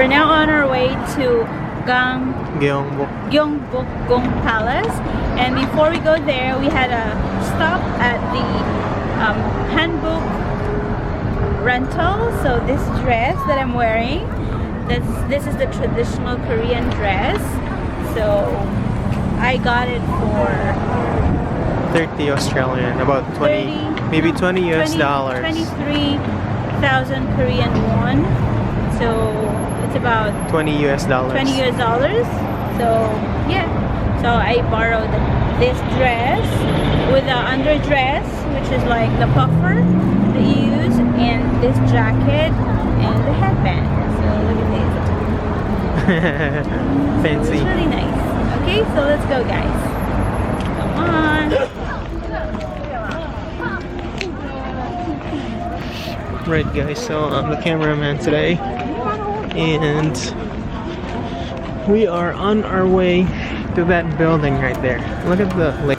we're now on our way to Gyeongbokgung. Gyeongbokgung Palace, and before we go there, we had a stop at the Hanbok rental. So this dress that I'm wearing, this is the traditional Korean dress. So I got it for 30 Australian, about 20, 30, maybe 20 US dollars. 23,000 Korean won. So it's about 20 US dollars. 20 US dollars. So yeah, so I borrowed this dress with the underdress, which is like the puffer that you use, and this jacket and the headband. So look at this. Fancy. It's really nice. Okay, so let's go, guys. Come on. Right, guys, so I'm the cameraman today, and we are on our way to that building right there. Look at the lake.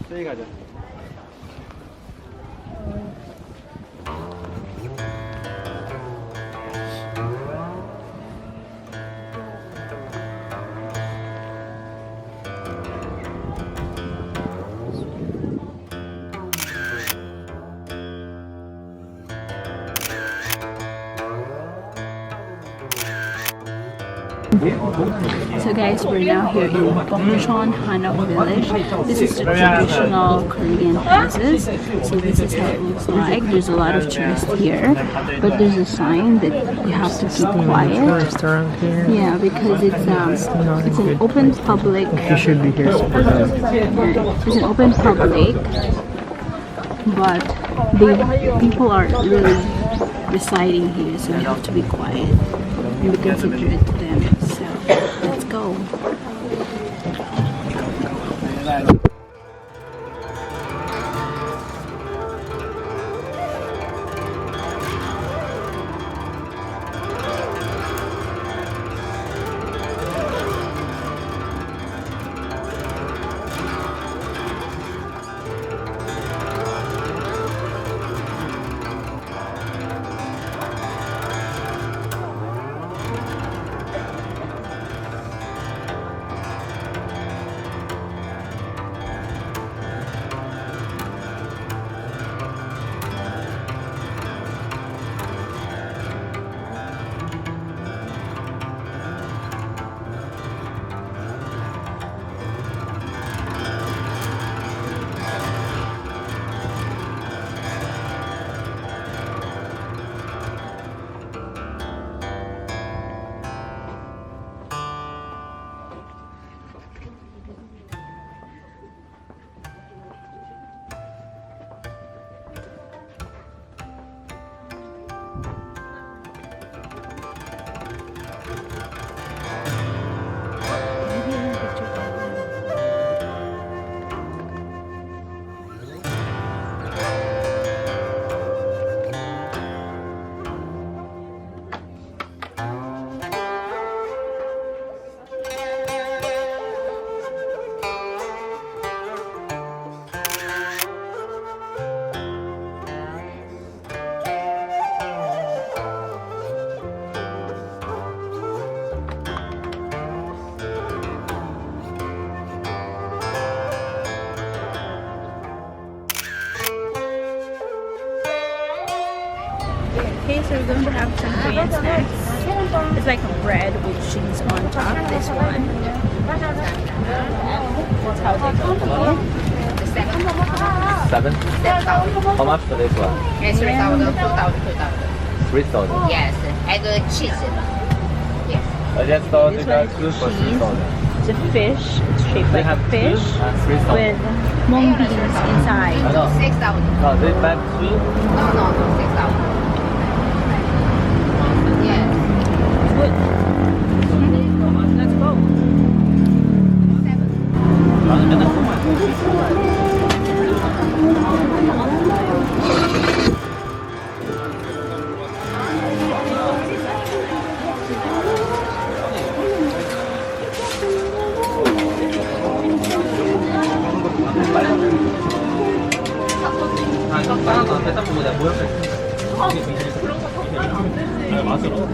저기 가자. So guys, we're now here in Bukchon Hanok village. This is the traditional Korean houses. So this is how it looks like. There's a lot of tourists here, but there's a sign that you have to keep quiet. Restaurant here. Yeah, because it's an open public. You should be here. It's an open public, but people are really residing here, so you have to be quiet and be considerate to them. So let's go. Okay, so we're going to have some Korean snacks. It's like a bread with cheese on top. This one. That's how they go. 7? How much for this one? Yes, 3,000, 2,000. 3,000. Yes, and the cheese. Yes. Let's go This to one the is two for cheese. 3,000. It's a fish. It's shaped They like have a fish two and 3,000. with mung beans inside. No, 6,000. no, this bag 2. No, 6,000. Yes. Good. Let's go. 7. 나는 맨날 그만. 빵 앞에 딱 보고 내가 모양을 맛으로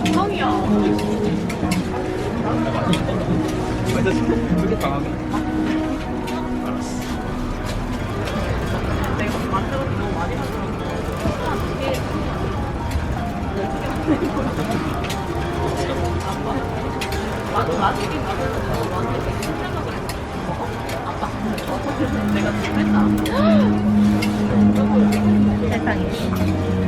정성이야. 그렇게 강하게. 알았어. 내가 만들어서 너무 많이 세상에.